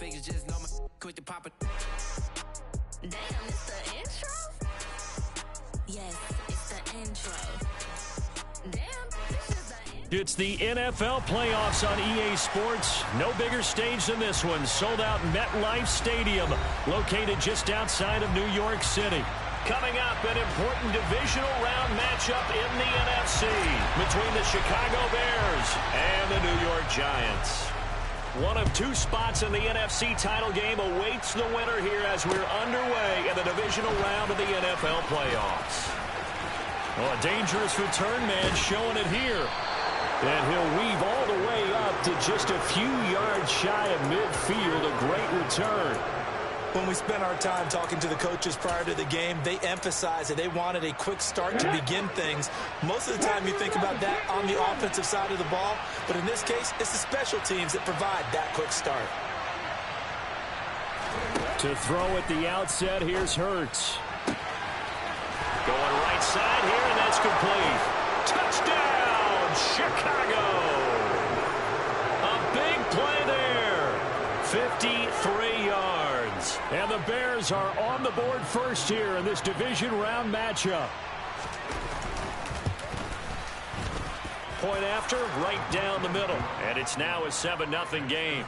figures, just know my quick to pop it. Damn, it's the intro? Yes, it's the intro. Damn, this is the intro. It's the NFL playoffs on EA Sports. No bigger stage than this one. Sold out MetLife Stadium, located just outside of New York City. Coming up, an important divisional round matchup in the NFC between the Chicago Bears and the New York Giants. One of two spots in the NFC title game awaits the winner here as we're underway in the divisional round of the NFL playoffs. Well, a dangerous return man showing it here. And he'll weave all the way up to just a few yards shy of midfield. A great return. When we spent our time talking to the coaches prior to the game, they emphasized that they wanted a quick start to begin things. Most of the time you think about that on the offensive side of the ball, but in this case, it's the special teams that provide that quick start. To throw at the outset, here's Hurts. Going right side here, and that's complete. Touchdown, Chicago! A big play there. 53 yards. And the Bears are on the board first here in this division round matchup. Point after, right down the middle. And it's now a 7-0 game.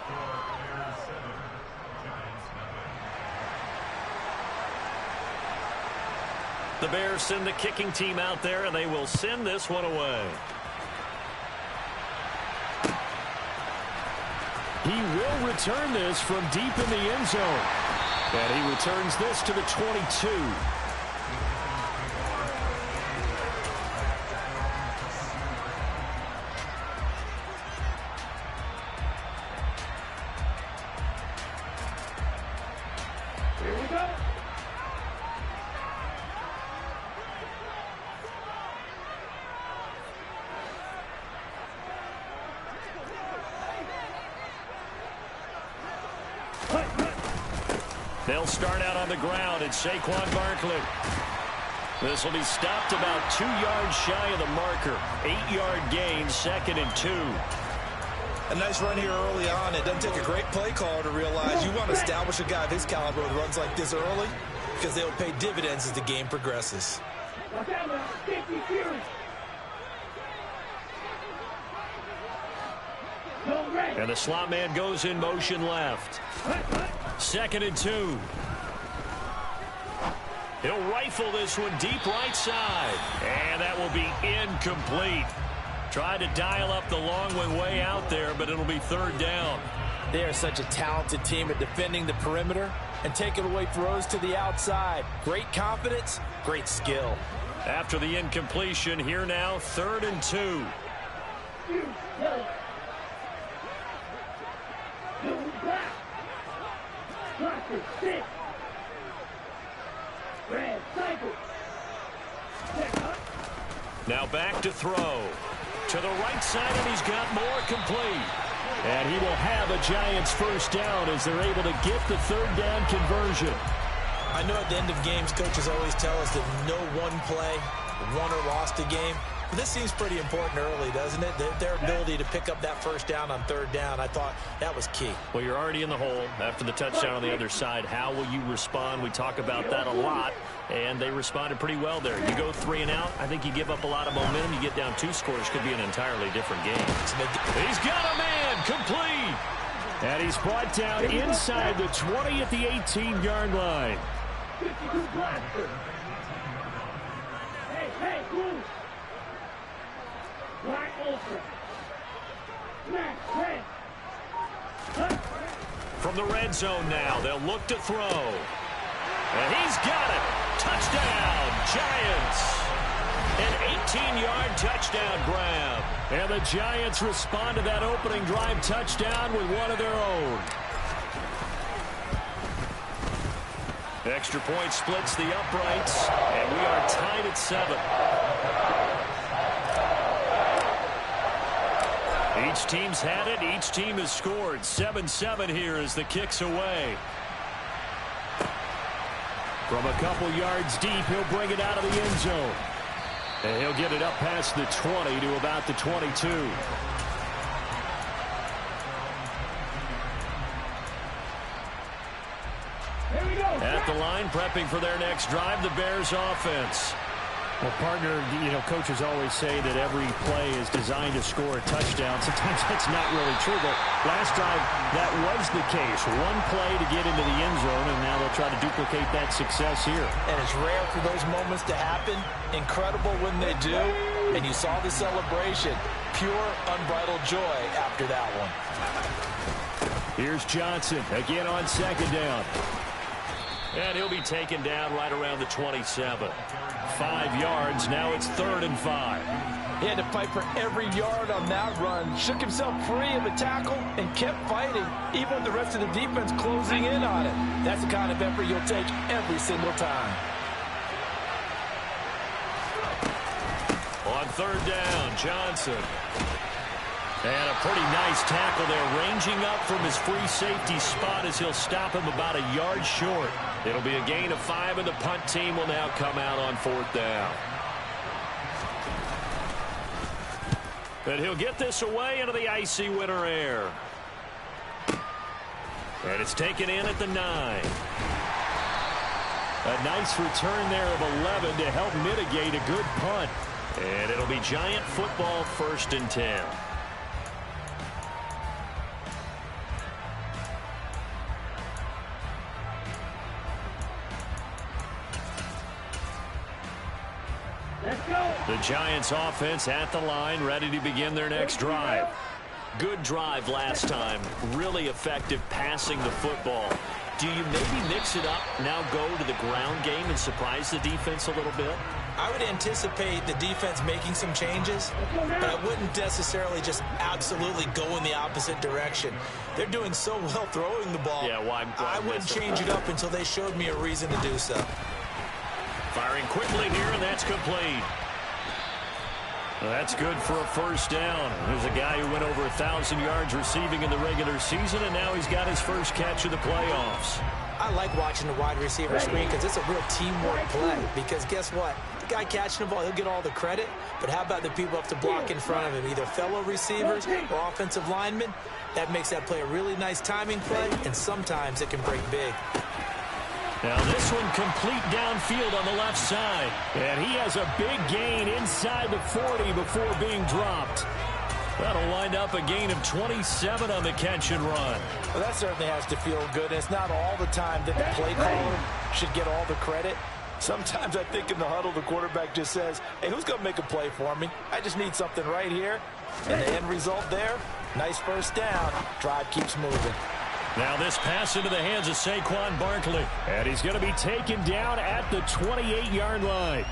The Bears send the kicking team out there, and they will send this one away. He will return this from deep in the end zone. And he returns this to the 22. Here we go. They'll start out on the ground. It's Saquon Barkley. This will be stopped about 2 yards shy of the marker. 8-yard gain, 2nd and 2. A nice run here early on. It doesn't take a great play caller to realize you want to establish a guy of his caliber with runs like this early because they'll pay dividends as the game progresses. And the slot man goes in motion left. 2nd and 2. He'll rifle this one deep right side. And that will be incomplete. Tried to dial up the long one way out there, but it'll be 3rd down. They are such a talented team at defending the perimeter and taking away throws to the outside. Great confidence, great skill. After the incompletion, here now, 3rd and 2. Now back to throw. To the right side, and he's got more complete. And he will have a Giants first down as they're able to get the 3rd down conversion. I know at the end of games, coaches always tell us that no one play won or lost a game. But this seems pretty important early, doesn't it? Their ability to pick up that first down on 3rd down, I thought that was key. Well, you're already in the hole after the touchdown on the other side. How will you respond? We talk about that a lot, and they responded pretty well there. You go 3 and out, I think you give up a lot of momentum. You get down 2 scores, could be an entirely different game. He's got a man, complete. And he's brought down inside the 20 at the 18-yard line. Hey, move. From the red zone now, they'll look to throw. And he's got it. Touchdown, Giants. An 18-yard touchdown grab. And the Giants respond to that opening drive touchdown with one of their own. Extra point splits the uprights, and we are tied at 7. Each team's had it. Each team has scored. 7-7 here as the kick's away. From a couple yards deep, he'll bring it out of the end zone. And he'll get it up past the 20 to about the 22. 2 At the line, prepping for their next drive, the Bears offense. Well, partner, coaches always say that every play is designed to score a touchdown. Sometimes that's not really true, but last drive, that was the case. One play to get into the end zone, and now they'll try to duplicate that success here. And it's rare for those moments to happen. Incredible when they do. And you saw the celebration. Pure, unbridled joy after that one. Here's Johnson again on second down. And he'll be taken down right around the 27. 5 yards. Now it's 3rd and 5. He had to fight for every yard on that run. Shook himself free of a tackle and kept fighting, even with the rest of the defense closing in on it. That's the kind of effort you'll take every single time. On 3rd down, Johnson. And a pretty nice tackle there, ranging up from his free safety spot as he'll stop him about a yard short. It'll be a gain of 5, and the punt team will now come out on 4th down. But he'll get this away into the icy winter air. And it's taken in at the 9. A nice return there of 11 to help mitigate a good punt. And it'll be Giant football, 1st and 10. The Giants offense at the line, ready to begin their next drive. Good drive last time. Really effective passing the football. Do you maybe mix it up, now go to the ground game and surprise the defense a little bit? I would anticipate the defense making some changes, but I wouldn't necessarily just absolutely go in the opposite direction. They're doing so well throwing the ball. Yeah, why I wouldn't change it up until they showed me a reason to do so. Firing quickly here, and that's complete. Well, that's good for a 1st down. There's a guy who went over 1,000 yards receiving in the regular season, and now he's got his first catch of the playoffs. I like watching the wide receiver screen because it's a real teamwork play. Because guess what? The guy catching the ball, he'll get all the credit. But how about the people up to block in front of him, either fellow receivers or offensive linemen? That makes that play a really nice timing play, and sometimes it can break big. Now this one complete downfield on the left side. And he has a big gain inside the 40 before being dropped. That'll wind up a gain of 27 on the catch and run. Well, that certainly has to feel good. It's not all the time that the play caller should get all the credit. Sometimes I think in the huddle, the quarterback just says, hey, who's going to make a play for me? I just need something right here. And the end result there, nice 1st down. Drive keeps moving. Now this pass into the hands of Saquon Barkley. And he's going to be taken down at the 28-yard line.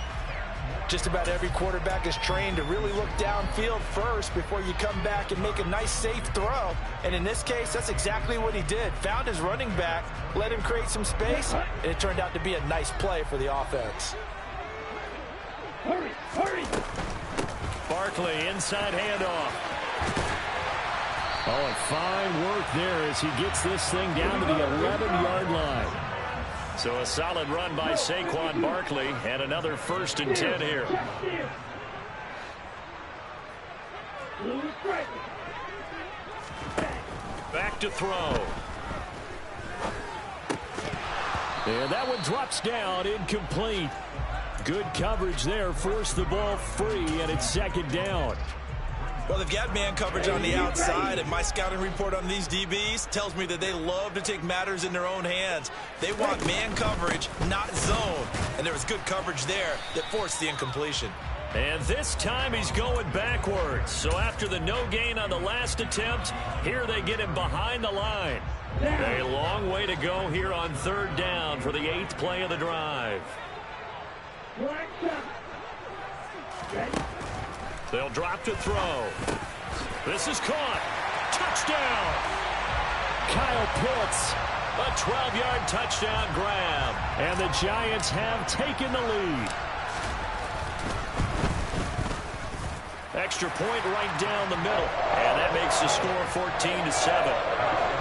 Just about every quarterback is trained to really look downfield first before you come back and make a nice, safe throw. And in this case, that's exactly what he did. Found his running back, let him create some space, and it turned out to be a nice play for the offense. Hurry, hurry! Barkley, inside handoff. Oh, and fine work there as he gets this thing down to the 11-yard line. So a solid run by Saquon Barkley, and another 1st and 10 here. Back to throw. And that one drops down, incomplete. Good coverage there, forced the ball free, and it's 2nd down. Well, they've got man coverage on the outside, and my scouting report on these DBs tells me that they love to take matters in their own hands. They want man coverage, not zone. And there was good coverage there that forced the incompletion. And this time he's going backwards. So after the no gain on the last attempt, here they get him behind the line. A long way to go here on 3rd down for the 8th play of the drive. They'll drop to throw. This is caught. Touchdown! Kyle Pitts. A 12-yard touchdown grab. And the Giants have taken the lead. Extra point right down the middle. And that makes the score 14-7.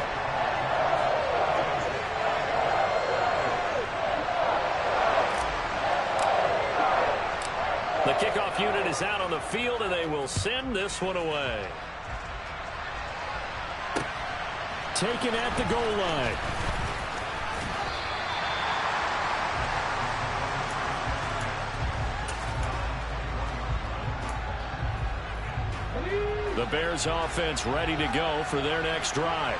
The kickoff unit is out on the field, and they will send this one away. Taken at the goal line. The Bears offense ready to go for their next drive.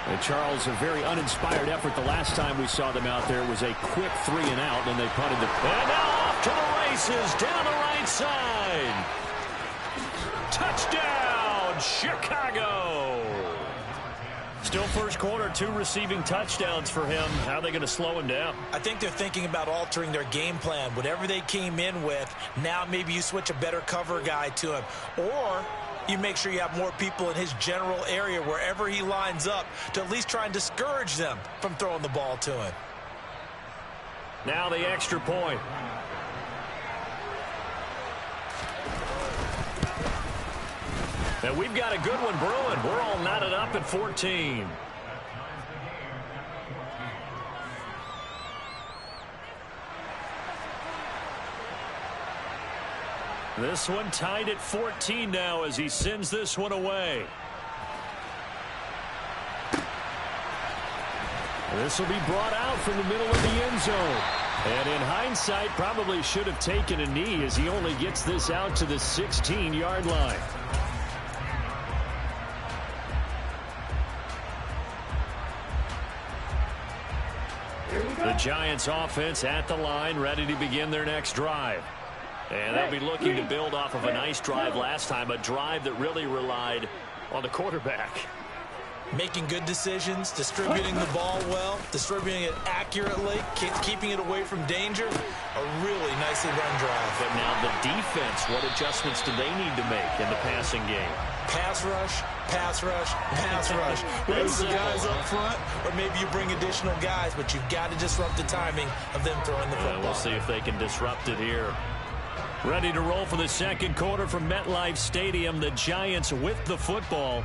And Charles, a very uninspired effort the last time we saw them out there. It was a quick 3 and out, and they punted the... And now off to the races down the right side. Touchdown, Chicago. Still first quarter, 2 receiving touchdowns for him. How are they going to slow him down? I think they're thinking about altering their game plan. Whatever they came in with, now maybe you switch a better cover guy to him. Or you make sure you have more people in his general area wherever he lines up to at least try and discourage them from throwing the ball to him. Now the extra point. And we've got a good one brewing. We're all knotted up at 14. This one tied at 14 now as he sends this one away. This will be brought out from the middle of the end zone. And in hindsight, probably should have taken a knee as he only gets this out to the 16-yard line. The Giants offense at the line, ready to begin their next drive. And they'll be looking to build off of a nice drive last time, a drive that really relied on the quarterback. Making good decisions, distributing the ball well, distributing it accurately, keeping it away from danger. A really nicely run drive. But now the defense, what adjustments do they need to make in the passing game? Pass rush, pass rush, pass rush. Whether the guys up front or maybe you bring additional guys, but you've got to disrupt the timing of them throwing the football. We'll see if they can disrupt it here. Ready to roll for the second quarter from MetLife Stadium. The Giants with the football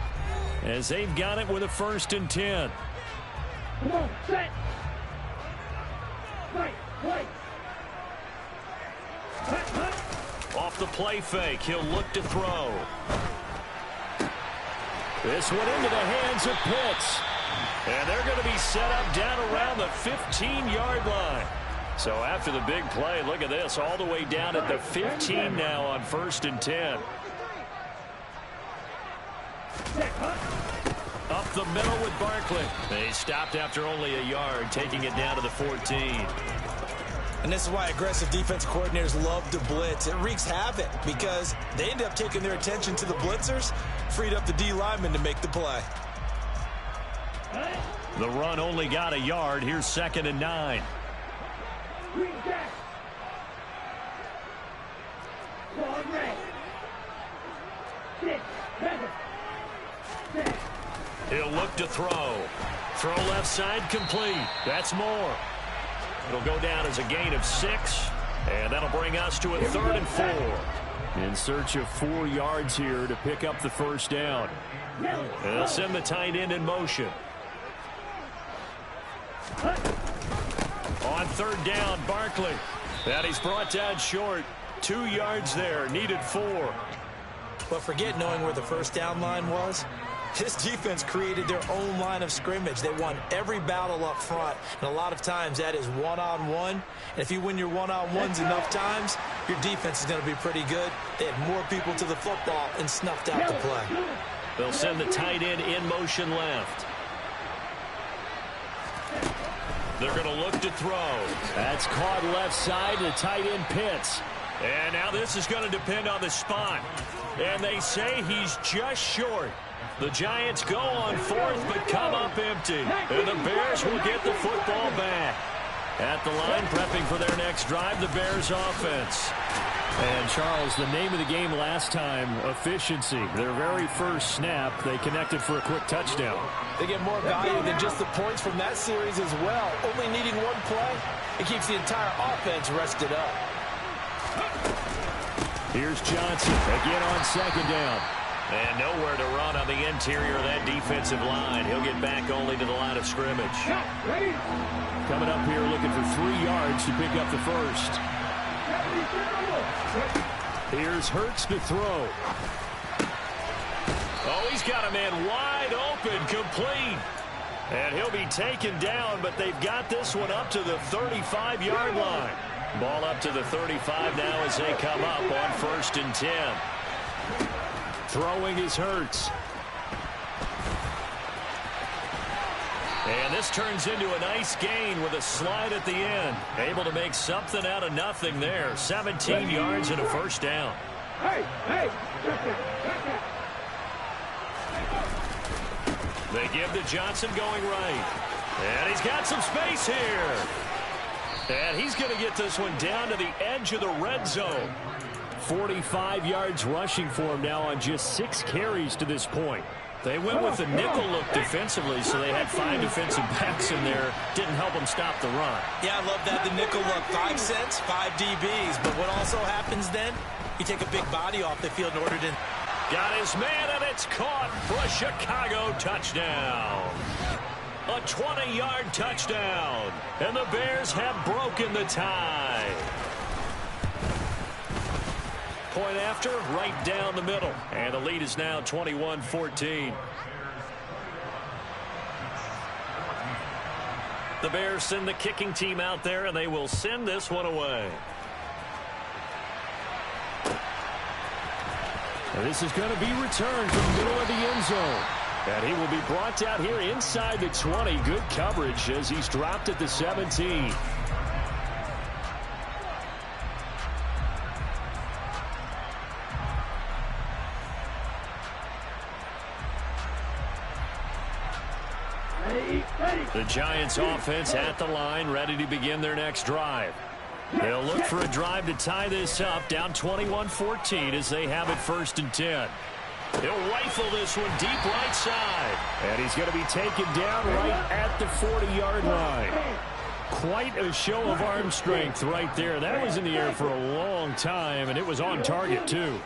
as they've got it with a 1st and 10. Come on, set. Right. Off the play fake, he'll look to throw. This one into the hands of Pitts. And they're going to be set up down around the 15-yard line. So after the big play, look at this, all the way down at the 15 now on 1st and 10. Up the middle with Barkley. They stopped after only a yard, taking it down to the 14. And this is why aggressive defensive coordinators love to blitz. It wreaks havoc because they end up taking their attention to the blitzers, freed up the D lineman to make the play. The run only got a yard. Here's 2nd and 9. He'll look to throw. Throw left side complete. That's more. It'll go down as a gain of 6. And that'll bring us to a 3rd and 4. In search of 4 yards here to pick up the first down. And they'll send the tight end in motion. On 3rd down, Barkley. And he's brought down short. 2 yards there. Needed 4. But forget knowing where the first down line was. This defense created their own line of scrimmage. They won every battle up front. And a lot of times that is one-on-one. And if you win your one-on-ones enough times, your defense is going to be pretty good. They had more people to the football and snuffed out the play. They'll send the tight end in motion left. They're going to look to throw. That's caught left side to the tight end Pitts. And now this is going to depend on the spot. And they say he's just short. The Giants go on 4th but come up empty. And the Bears will get the football back. At the line, prepping for their next drive, the Bears offense. And, Charles, the name of the game last time, efficiency. Their very first snap, they connected for a quick touchdown. They get more value than just the points from that series as well. Only needing 1 play, it keeps the entire offense rested up. Here's Johnson again on 2nd down. And nowhere to run on the interior of that defensive line. He'll get back only to the line of scrimmage. Coming up here looking for 3 yards to pick up the first. Here's Hurts to throw. Oh, he's got a man wide open, complete. And he'll be taken down, but they've got this one up to the 35-yard line. Ball up to the 35 now as they come up on 1st and 10. Throwing is Hurts. And this turns into a nice gain with a slide at the end. Able to make something out of nothing there. 17 yards and a first down. Hey, They give to Johnson going right. And he's got some space here. And he's going to get this one down to the edge of the red zone. 45 yards rushing for him now on just 6 carries to this point. They went with the nickel look defensively, so they had 5 defensive backs in there. Didn't help them stop the run. Yeah, I love that, the nickel look. 5 cents, 5 DBs. But what also happens then, you take a big body off the field in order to... Got his man, and it's caught for a Chicago touchdown. A 20-yard touchdown. And the Bears have broken the tie. Point after, right down the middle. And the lead is now 21-14. The Bears send the kicking team out there, and they will send this one away. This is going to be returned from the middle of the end zone. And he will be brought down here inside the 20. Good coverage as he's dropped at the 17. The Giants offense at the line, ready to begin their next drive. They'll look for a drive to tie this up, down 21-14 as they have it 1st and 10. He'll rifle this one deep right side. And he's going to be taken down right at the 40-yard line. Quite a show of arm strength right there. That was in the air for a long time, and it was on target, too.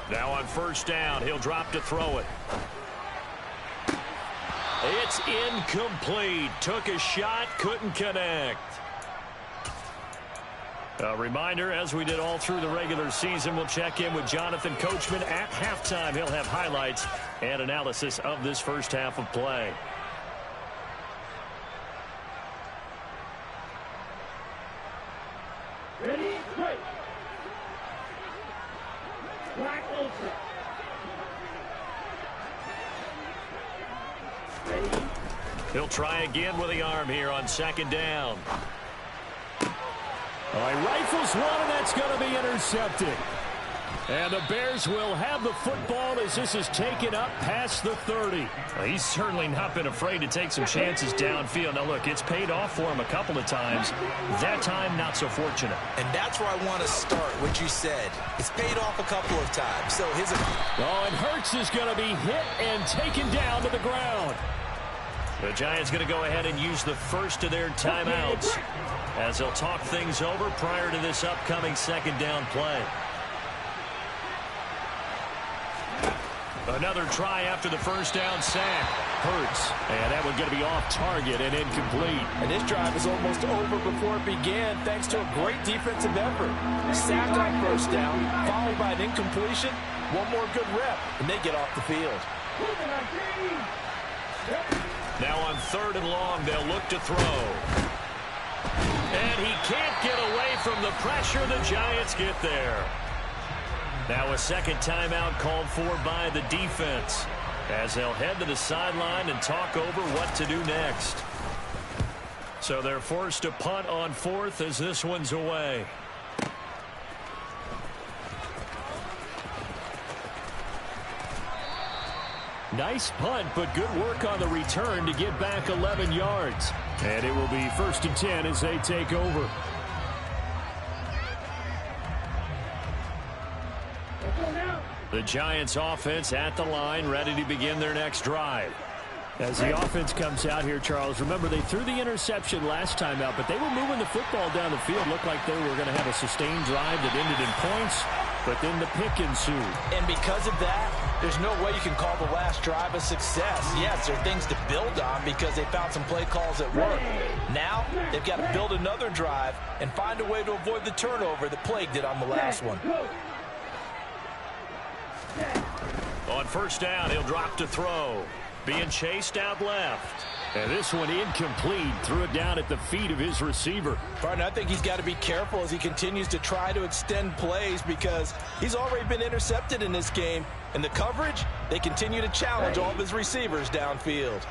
Now on 1st down, he'll drop to throw it. It's incomplete. Took a shot, couldn't connect. A reminder, as we did all through the regular season, we'll check in with Jonathan Coachman at halftime. He'll have highlights and analysis of this first half of play. ready, play. Black ultra. Ready. He'll try again with the arm here on 2nd down. All right, rifles one, and that's going to be intercepted. And the Bears will have the football as this is taken up past the 30. Well, he's certainly not been afraid to take some chances downfield. Now, look, it's paid off for him a couple of times. That time, not so fortunate. And that's where I want to start, what you said. It's paid off a couple of times. So his... Oh, and Hurts is going to be hit and taken down to the ground. The Giants going to go ahead and use the first of their timeouts as they'll talk things over prior to this upcoming 2nd down play. Another try after the 1st down sack. Hurts. And that one going to be off target and incomplete. And this drive is almost over before it began thanks to a great defensive effort. Sack on 1st down, followed by an incompletion. One more good rep, and they get off the field. Now on 3rd and long, they'll look to throw. And he can't get away from the pressure. The Giants get there. Now a 2nd timeout called for by the defense as they'll head to the sideline and talk over what to do next. So they're forced to punt on 4th as this one's away. Nice punt, but good work on the return to get back 11 yards. And it will be 1st and 10 as they take over. The Giants offense at the line, ready to begin their next drive. As the offense comes out here, Charles, remember they threw the interception last time out, but they were moving the football down the field. Looked like they were going to have a sustained drive that ended in points, but then the pick ensued. And because of that, there's no way you can call the last drive a success. Yes, there are things to build on because they found some play calls that work. Now, they've got to build another drive and find a way to avoid the turnover that plagued it on the last one. On 1st down, he'll drop to throw. Being chased out left. And this one incomplete. Threw it down at the feet of his receiver. Partner, I think he's got to be careful as he continues to try to extend plays because he's already been intercepted in this game. And the coverage, they continue to challenge all of his receivers downfield.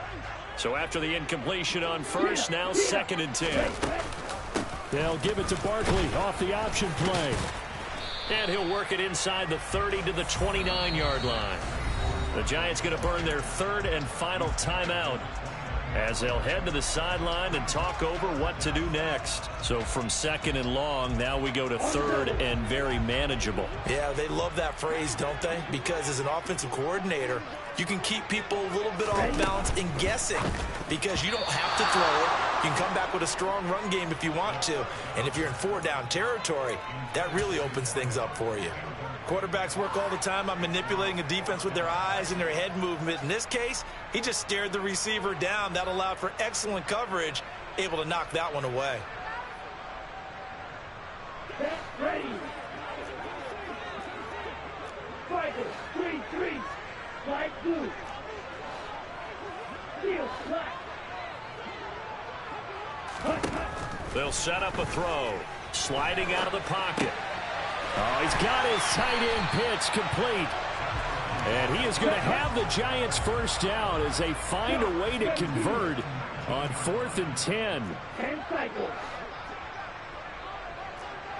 So after the incompletion on first, now 2nd and 10. They'll give it to Barkley off the option play. And he'll work it inside the 30 to the 29-yard line. The Giants going to burn their 3rd and final timeout as they'll head to the sideline and talk over what to do next. So from 2nd and long, now we go to 3rd and very manageable. Yeah, they love that phrase, don't they? Because as an offensive coordinator, you can keep people a little bit off balance and guessing because you don't have to throw it. You can come back with a strong run game if you want to. And if you're in 4-down territory, that really opens things up for you. Quarterbacks work all the time on manipulating a defense with their eyes and their head movement. In this case, he just stared the receiver down. That allowed for excellent coverage, able to knock that one away. Ready. Fighter, 3-3. Flight 2. Field flat. They'll set up a throw. Sliding out of the pocket. Oh, he's got his tight end pitch complete. And he is going to have the Giants first down as they find a way to convert on 4th and 10. 10 cycles.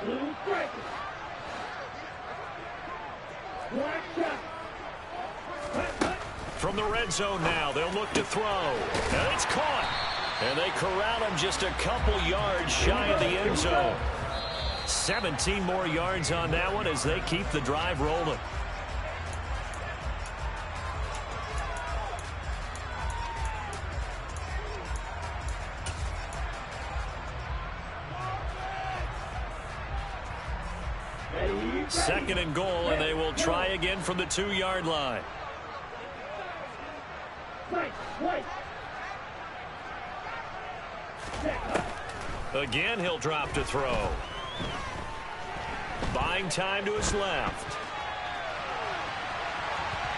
Blue strikers. Black shot. From the red zone now, they'll look to throw. And it's caught. And they corral him just a couple yards shy of the end zone. 17 more yards on that one as they keep the drive rolling. Second and goal, and they will try again from the 2-yard line. Again, he'll drop to throw. Buying time to his left.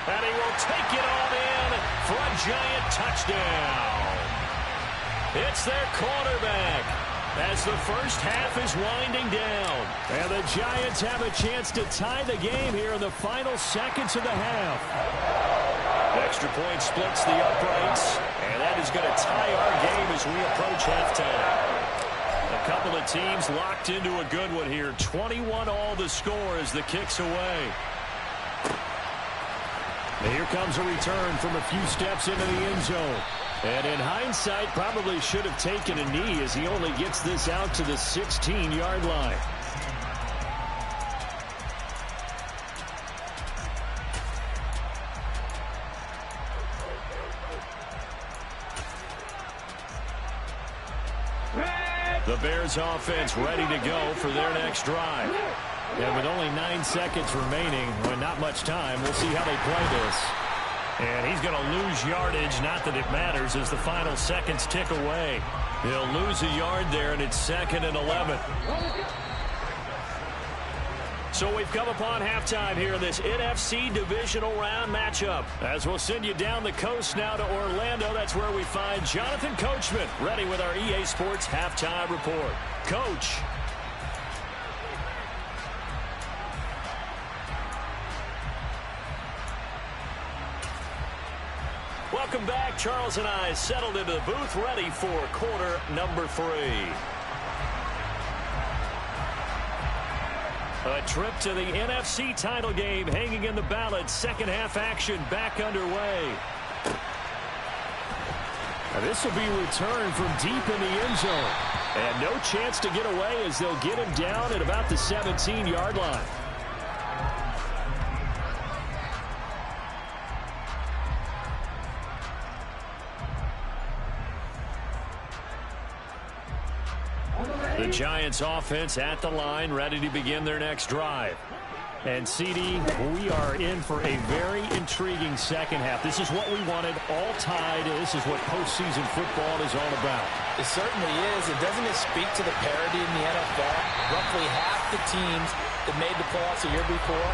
And he will take it on in for a Giant touchdown. It's their quarterback as the first half is winding down. And the Giants have a chance to tie the game here in the final seconds of the half. Extra point splits the uprights, and that is going to tie our game as we approach halftime. A couple of teams locked into a good one here. 21 all the score as the kick's away. And here comes a return from a few steps into the end zone. And in hindsight, probably should have taken a knee as he only gets this out to the 16-yard line. The Bears offense ready to go for their next drive. And with only 9 seconds remaining, when not much time, we'll see how they play this. And he's going to lose yardage, not that it matters, as the final seconds tick away. He'll lose a yard there, and it's 2nd and 11. So we've come upon halftime here in this NFC Divisional Round matchup. As we'll send you down the coast now to Orlando, that's where we find Jonathan Coachman, ready with our EA Sports Halftime Report. Coach. Welcome back. Charles and I settled into the booth, ready for quarter number 3. A trip to the NFC title game hanging in the balance. Second half action back underway. Now this will be returned from deep in the end zone. And no chance to get away as they'll get him down at about the 17-yard line. The Giants offense at the line, ready to begin their next drive. And CD, we are in for a very intriguing second half. This is what we wanted, all tied. This is what postseason football is all about. It certainly is. And doesn't it speak to the parity in the NFL? Roughly half the teams that made the playoffs the year before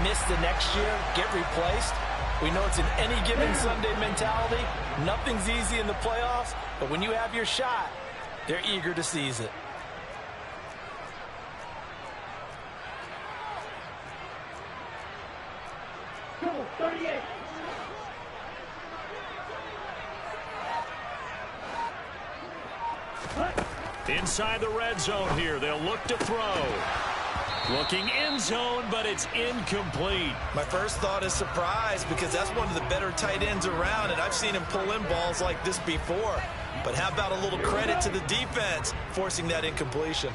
miss the next year, get replaced. We know it's an any given Sunday mentality. Nothing's easy in the playoffs, but when you have your shot, they're eager to seize it. Go, 38. Inside the red zone here, they'll look to throw. Looking end zone, but it's incomplete. My first thought is surprise because that's one of the better tight ends around, and I've seen him pull in balls like this before. But how about a little credit to the defense forcing that incompletion?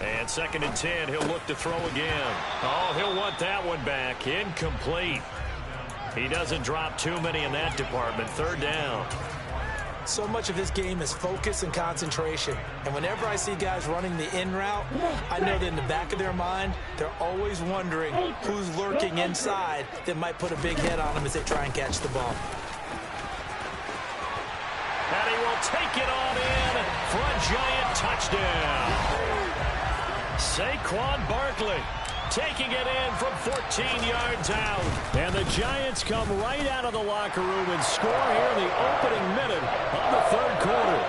And 2nd and 10, he'll look to throw again. Oh, he'll want that one back. Incomplete. He doesn't drop too many in that department. 3rd down. So much of his game is focus and concentration. And whenever I see guys running the in route, I know that in the back of their mind, they're always wondering who's lurking inside that might put a big hit on them as they try and catch the ball. And he will take it on in for a giant touchdown. Saquon Barkley taking it in from 14 yards out. And the Giants come right out of the locker room and score here in the opening minute of the 3rd quarter.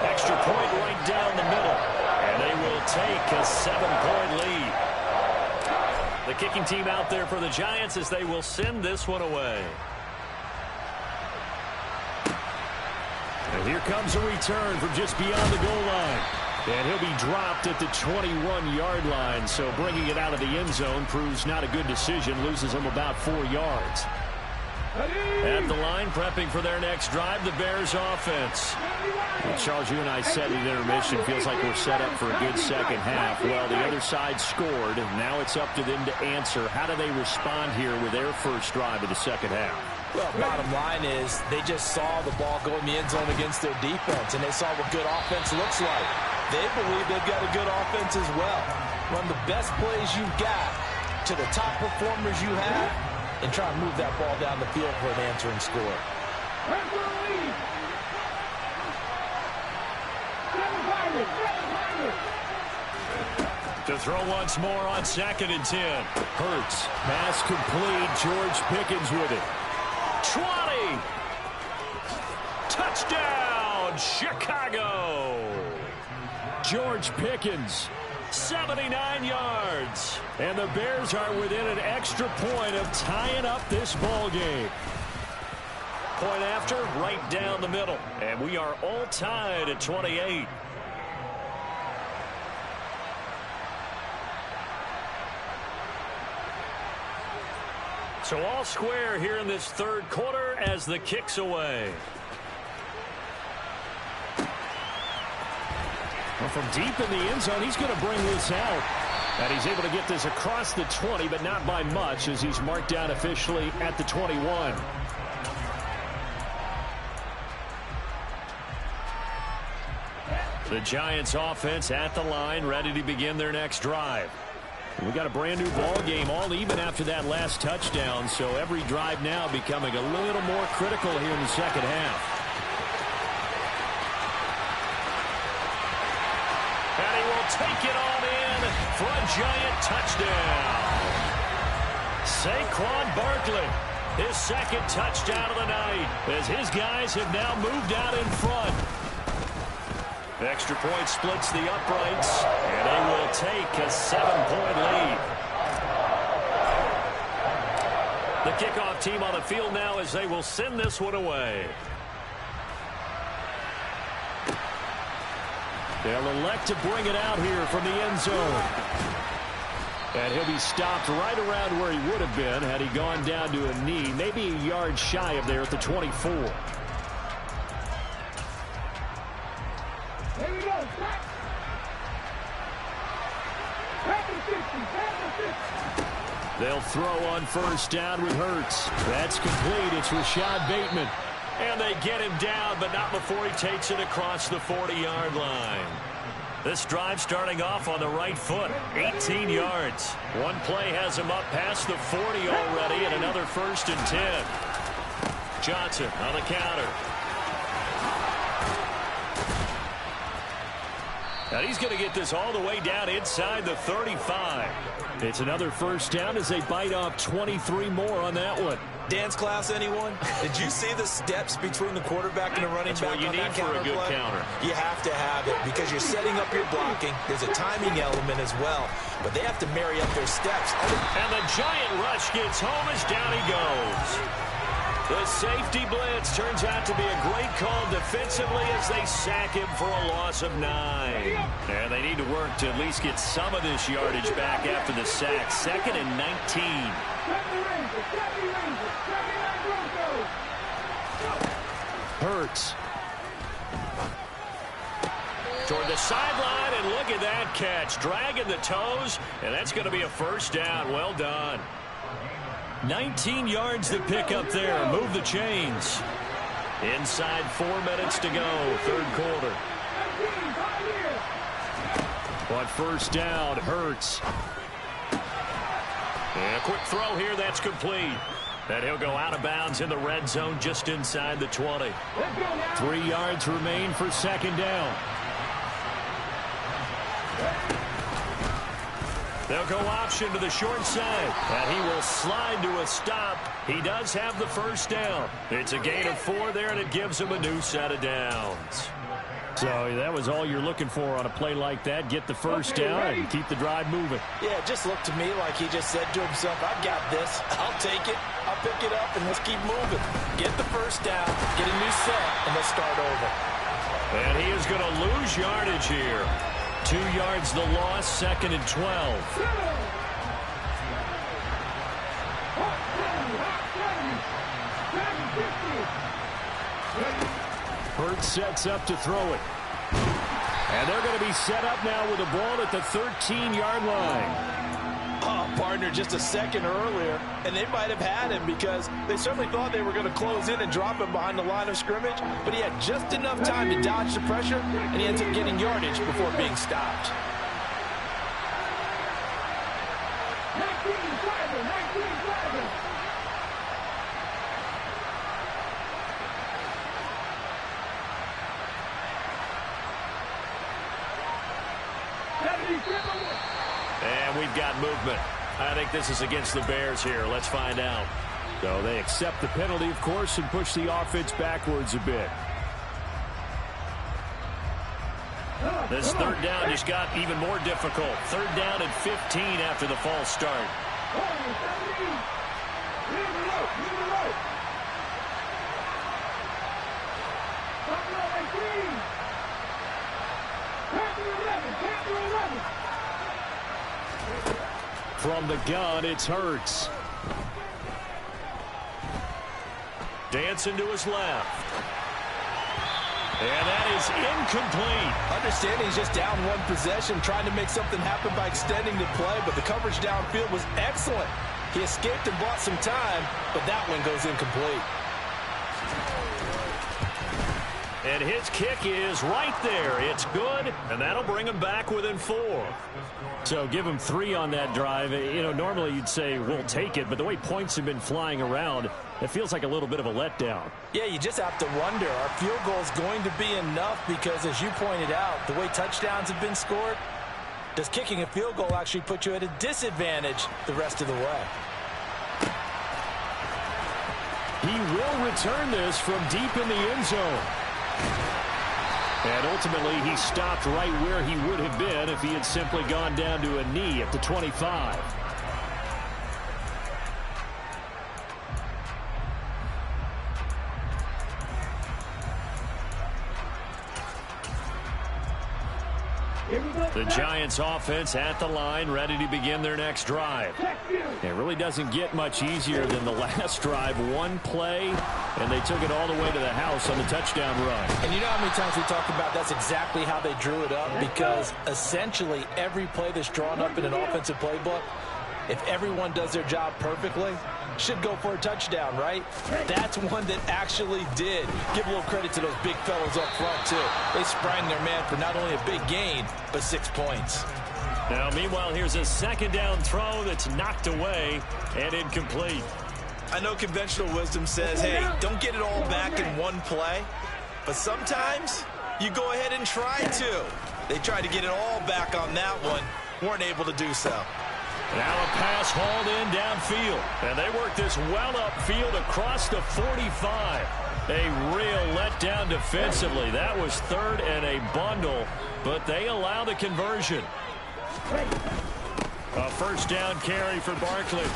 Extra point right down the middle. And they will take a 7-point lead. The kicking team out there for the Giants as they will send this one away. And here comes a return from just beyond the goal line. And he'll be dropped at the 21-yard line, so bringing it out of the end zone proves not a good decision, loses him about 4 yards. At the line, prepping for their next drive, the Bears offense. Well, Charles, you and I said at intermission, feels like we're set up for a good second half. Well, the other side scored, and now it's up to them to answer. How do they respond here with their first drive of the second half? Well, bottom line is they just saw the ball go in the end zone against their defense, and they saw what good offense looks like. They believe they've got a good offense as well. Run the best plays you've got to the top performers you have and try and move that ball down the field for an answering score. To throw once more on 2nd and 10. Hurts. Pass complete. George Pickens with it. 20. Touchdown, Chicago. George Pickens, 79 yards. And the Bears are within an extra point of tying up this ball game. Point after, right down the middle. And we are all tied at 28. So all square here in this 3rd quarter as the kick's away. Well, from deep in the end zone, he's going to bring this out. And he's able to get this across the 20, but not by much as he's marked down officially at the 21. The Giants offense at the line, ready to begin their next drive. We got a brand new ball game, all even after that last touchdown, so every drive now becoming a little more critical here in the second half. And he will take it on in for a giant touchdown. Saquon Barkley, his 2nd touchdown of the night, as his guys have now moved out in front. Extra point splits the uprights, and they will take a 7-point lead. The kickoff team on the field now as they will send this one away. They'll elect to bring it out here from the end zone. And he'll be stopped right around where he would have been had he gone down to a knee, maybe a yard shy of there at the 24. Here we go. They'll throw on 1st down with Hurts. That's complete. It's Rashad Bateman. And they get him down, but not before he takes it across the 40-yard line. This drive starting off on the right foot, 18 yards. One play has him up past the 40 already, and another 1st and 10. Johnson on the counter. And he's going to get this all the way down inside the 35. It's another first down as they bite off 23 more on that one. Dance class, anyone? Did you see the steps between the quarterback and the running back what you on need that for a good play? counter. You have to have it because you're setting up your blocking. There's a timing element as well, but they have to marry up their steps. And the giant rush gets home as down he goes. The safety blitz turns out to be a great call defensively as they sack him for a loss of 9. And they need to work to at least get some of this yardage back after the sack. 2nd and 19. Hurts. Toward the sideline, and look at that catch. Dragging the toes, and that's going to be a first down. Well done. 19 yards to pick up there. Move the chains. Inside 4 minutes to go. Third quarter. But first down, Hurts. And a quick throw here. That's complete. And he'll go out of bounds in the red zone just inside the 20. 3 yards remain for second down. They'll go option to the short side. And he will slide to a stop. He does have the first down. It's a gain of 4 there, and it gives him a new set of downs. So that was all you're looking for on a play like that. Get the first down and keep the drive moving. Yeah, it just looked to me like he just said to himself, I got this. I'll take it. I'll pick it up, and let's keep moving. Get the first down, get a new set, and let's start over. And he is going to lose yardage here. 2 yards the loss, 2nd and 12. Hurts sets up to throw it. And they're going to be set up now with the ball at the 13-yard line. Oh, partner, just a second earlier, and they might have had him because they certainly thought they were going to close in and drop him behind the line of scrimmage, but he had just enough time to dodge the pressure, and he ends up getting yardage before being stopped. And we've got movement. I think this is against the Bears here. Let's find out. So they accept the penalty, of course, and push the offense backwards a bit. This third down just got even more difficult. 3rd down and 15 after the false start. From the gun, it's Hurts. Dancing to his left. And that is incomplete. Understanding he's just down one possession, trying to make something happen by extending the play, but the coverage downfield was excellent. He escaped and bought some time, but that one goes incomplete. And his kick is right there. It's good, and that'll bring him back within 4. So give him 3 on that drive. You know, normally you'd say we'll take it, but the way points have been flying around, it feels like a little bit of a letdown. Yeah, you just have to wonder, are field goals going to be enough? Because as you pointed out, the way touchdowns have been scored, does kicking a field goal actually put you at a disadvantage the rest of the way? He will return this from deep in the end zone. And ultimately, he stopped right where he would have been if he had simply gone down to a knee at the 25. The Giants offense at the line, ready to begin their next drive. It really doesn't get much easier than the last drive. One play, and they took it all the way to the house on the touchdown run. And you know how many times we talked about that's exactly how they drew it up? Because essentially every play that's drawn up in an offensive playbook, if everyone does their job perfectly, should go for a touchdown, right? That's one that actually did. Give a little credit to those big fellas up front, too. They sprang their man for not only a big gain, but 6 points. Now, meanwhile, here's a 2nd down throw that's knocked away and incomplete. I know conventional wisdom says, hey, don't get it all back in one play. But sometimes you go ahead and try to. They tried to get it all back on that one. Weren't able to do so. Now a pass hauled in downfield. And they work this well upfield across the 45. A real letdown defensively. That was third and a bundle, but they allow the conversion. A first down carry for Barkley.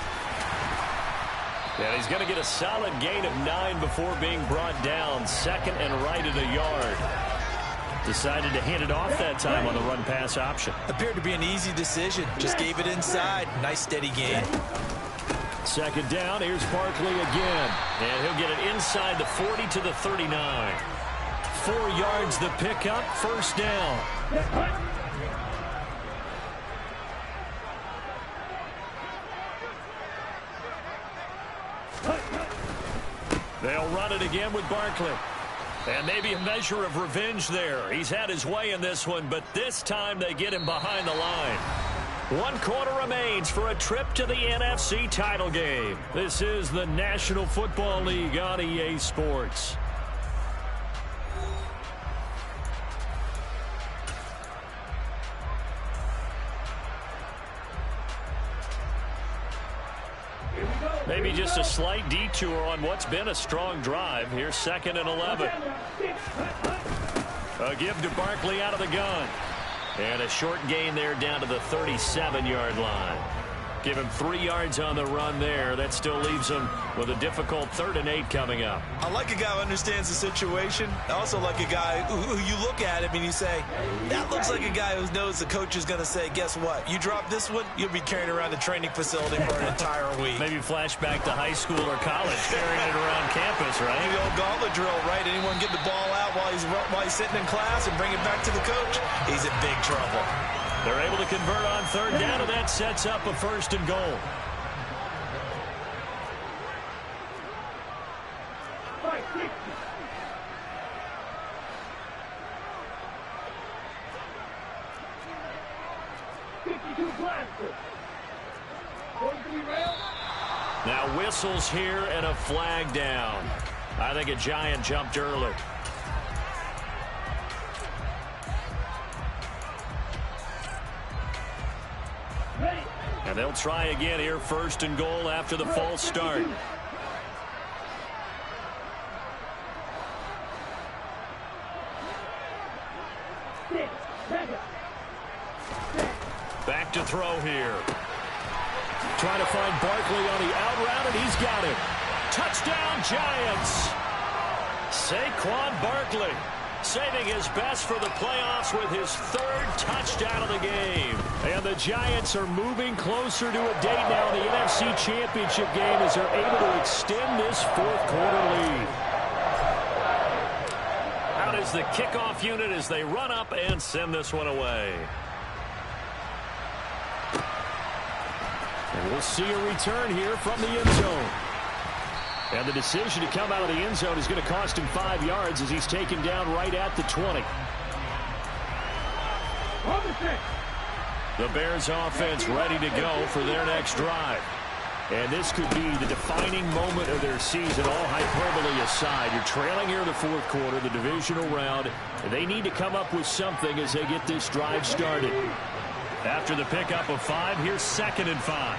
And he's going to get a solid gain of 9 before being brought down. Second and right at a yard. Decided to hand it off that time on the run-pass option. Appeared to be an easy decision. Just gave it inside. Nice steady gain. Second down. Here's Barkley again. And he'll get it inside the 40 to the 39. 4 yards the pickup. First down. They'll run it again with Barkley. And maybe a measure of revenge there. He's had his way in this one, but this time they get him behind the line. 1 quarter remains for a trip to the NFC title game. This is the National Football League on EA Sports. Maybe just a slight detour on what's been a strong drive. Here's 2nd and 11. A give to Barkley out of the gun. And a short gain there down to the 37-yard line. Give him 3 yards on the run there. That still leaves him with a difficult 3rd and 8 coming up. I like a guy who understands the situation. I also like a guy who you look at him and you say, that looks like a guy who knows the coach is going to say, guess what? You drop this one, you'll be carrying around the training facility for an entire week. Maybe flashback to high school or college, carrying it around campus, right? The old gauntlet drill, right? Anyone get the ball out while he's sitting in class and bring it back to the coach? He's in big trouble. They're able to convert on 3rd down, and that sets up a 1st and goal. Now whistles here and a flag down. I think a Giant jumped early. And they'll try again here, 1st and goal after the false start. Back to throw here. Trying to find Barkley on the out route, and he's got it. Touchdown, Giants. Saquon Barkley saving his best for the playoffs with his 3rd touchdown of the game. And the Giants are moving closer to a date now in the NFC Championship game as they're able to extend this 4th quarter lead. Out is the kickoff unit as they run up and send this one away. And we'll see a return here from the end zone. And the decision to come out of the end zone is going to cost him 5 yards as he's taken down right at the 20. The Bears offense ready to go for their next drive. And this could be the defining moment of their season, all hyperbole aside. You're trailing here in the 4th quarter, the divisional round. And they need to come up with something as they get this drive started. After the pickup of 5, here's 2nd and 5.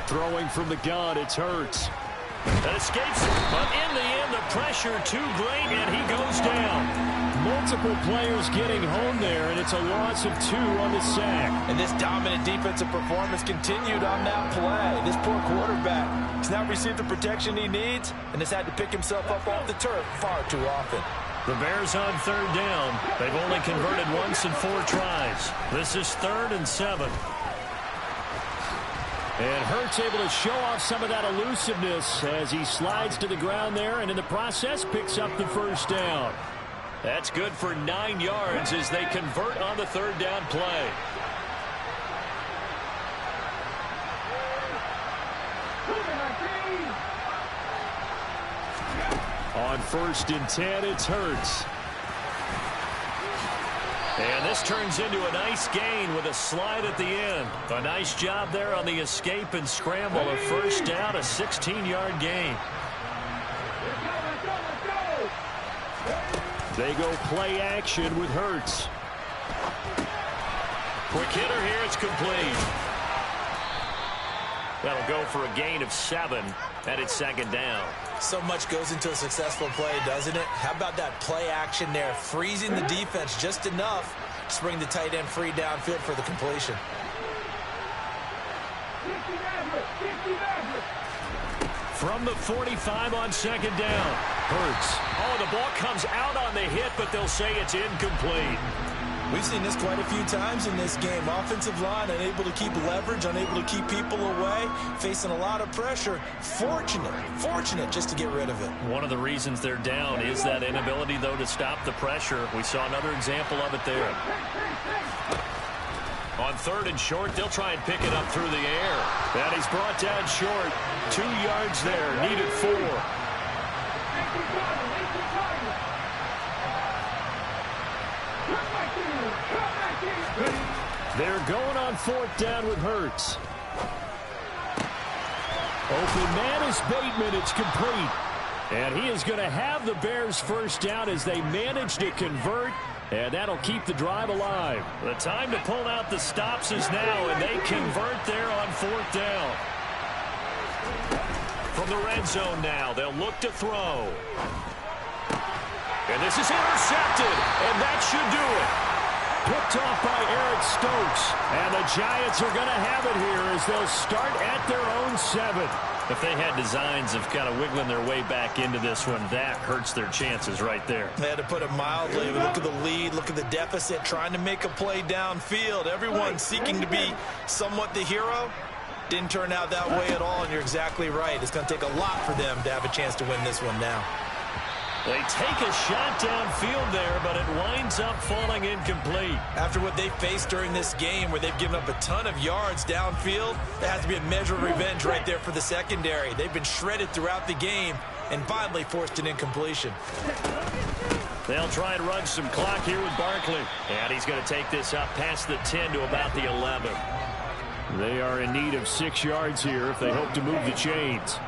Throwing from the gun, it's Hurts. That escapes him, but in the end, the pressure too great, and he goes down. Multiple players getting home there, and it's a loss of 2 on the sack. And this dominant defensive performance continued on that play. This poor quarterback has not received the protection he needs and has had to pick himself up off the turf far too often. The Bears on 3rd down. They've only converted once in 4 tries. This is 3rd and 7. And Hurts able to show off some of that elusiveness as he slides to the ground there and in the process picks up the 1st down. That's good for 9 yards as they convert on the 3rd down play. On 1st and 10, it's Hurts. And this turns into a nice gain with a slide at the end. A nice job there on the escape and scramble. A 1st down, a 16-yard gain. They go play action with Hurts. Quick hitter here. It's complete. That'll go for a gain of 7, and it's second down. So much goes into a successful play, doesn't it? How about that play action there? Freezing the defense just enough to bring the tight end free downfield for the completion. From the 45 on second down. Hurts. Oh, the ball comes out on the hit, but they'll say it's incomplete. We've seen this quite a few times in this game. Offensive line unable to keep leverage, unable to keep people away, facing a lot of pressure. Fortunate just to get rid of it. One of the reasons they're down is that inability, though, to stop the pressure. We saw another example of it there. On 3rd and short, they'll try and pick it up through the air. And he's brought down short. 2 yards there, needed 4. They're going on 4th down with Hurts. Open man is Bateman. It's complete. And he is going to have the Bears first down as they manage to convert. And that'll keep the drive alive. The time to pull out the stops is now, and they convert there on 4th down. From the red zone now, they'll look to throw. And this is intercepted, and that should do it. Picked off by Eric Stokes. And the Giants are going to have it here as they'll start at their own 7. If they had designs of kind of wiggling their way back into this one, that hurts their chances right there. They had to put it mildly. Look at the lead. Look at the deficit. Trying to make a play downfield. Everyone seeking to be somewhat the hero. Didn't turn out that way at all, and you're exactly right. It's going to take a lot for them to have a chance to win this one now. They take a shot downfield there, but it winds up falling incomplete. After what they faced during this game where they've given up a ton of yards downfield, there has to be a measure of revenge right there for the secondary. They've been shredded throughout the game and finally forced an incompletion. They'll try and run some clock here with Barkley. And he's going to take this up past the 10 to about the 11. They are in need of 6 yards here if they hope to move the chains.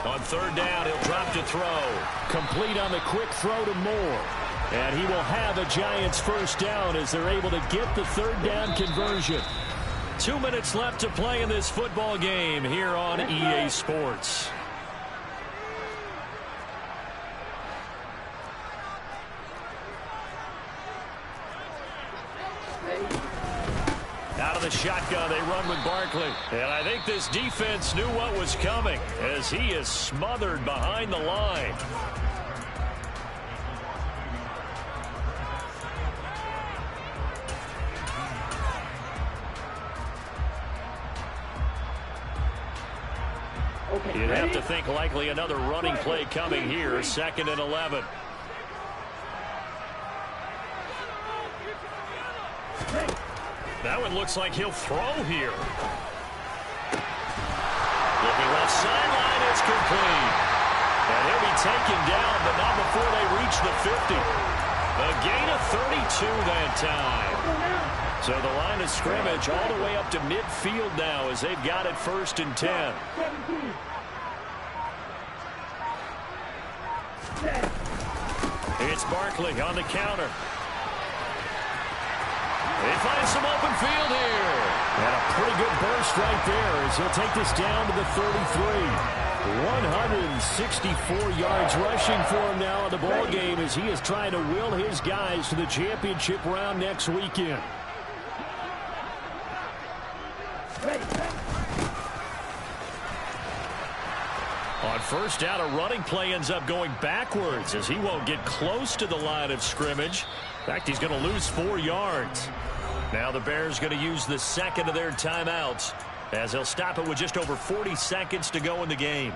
On 3rd down, he'll drop to throw. Complete on the quick throw to Moore. And he will have a Giants first down as they're able to get the 3rd down conversion. 2 minutes left to play in this football game here on EA Sports. Out of the shotgun, they run with Barkley. And I think this defense knew what was coming as he is smothered behind the line. You'd have to think likely another running play coming here. 2nd and 11. That one looks like he'll throw here. Looking left sideline, it's complete. And he'll be taken down, but not before they reach the 50. A gain of 32 that time. So the line of scrimmage all the way up to midfield now as they've got it 1st and 10. It's Barkley on the counter. They find some open field here. And a pretty good burst right there as he'll take this down to the 33. 164 yards rushing for him now in the ball game as he is trying to will his guys to the championship round next weekend. On 1st down, a running play ends up going backwards as he won't get close to the line of scrimmage. In fact, he's going to lose 4 yards. Now the Bears going to use the 2nd of their timeouts as they'll stop it with just over 40 seconds to go in the game.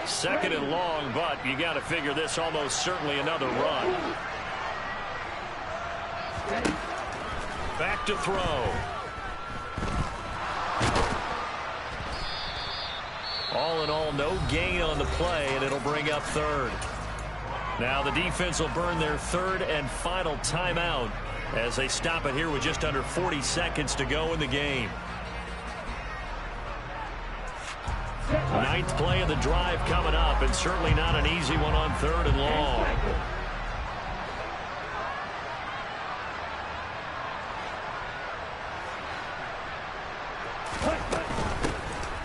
Second and long, but you got to figure this almost certainly another run. Back to throw. All in all, no gain on the play, and it'll bring up 3rd. Now the defense will burn their third and final timeout as they stop it here with just under 40 seconds to go in the game. Ninth play of the drive coming up, and certainly not an easy one on third and long.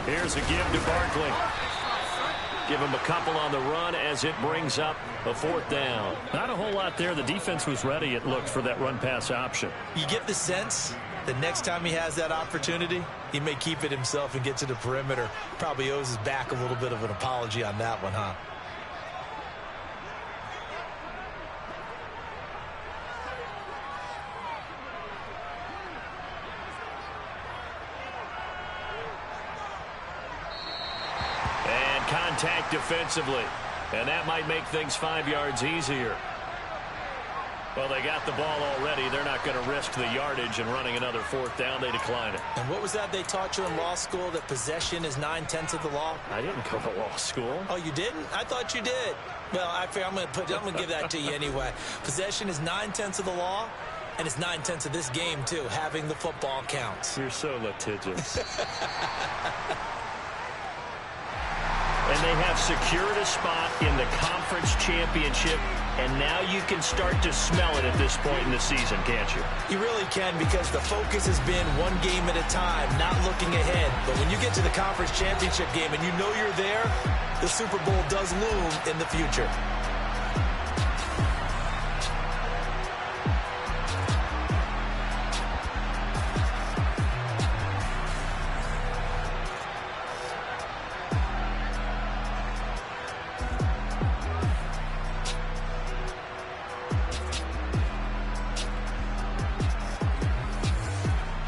Here's a give to Barkley. Give him a couple on the run as it brings up a fourth down. Not a whole lot there. The defense was ready, it looked, for that run-pass option. You get the sense that next time he has that opportunity, he may keep it himself and get to the perimeter. Probably owes his back a little bit of an apology on that one, huh? Contact defensively, and that might make things 5 yards easier. Well, they got the ball already. They're not going to risk the yardage and running another fourth down. They decline it. And what was that they taught you in law school, that possession is 9/10 of the law? I didn't go to law school. Oh, you didn't? I thought you did. Well, I'm going to give that to you anyway. Possession is 9/10 of the law, and it's 9/10 of this game too. Having the football counts. You're so litigious. And they have secured a spot in the conference championship, and now you can start to smell it at this point in the season, can't you? You really can, because the focus has been one game at a time, not looking ahead. But when you get to the conference championship game and you know you're there, the Super Bowl does loom in the future.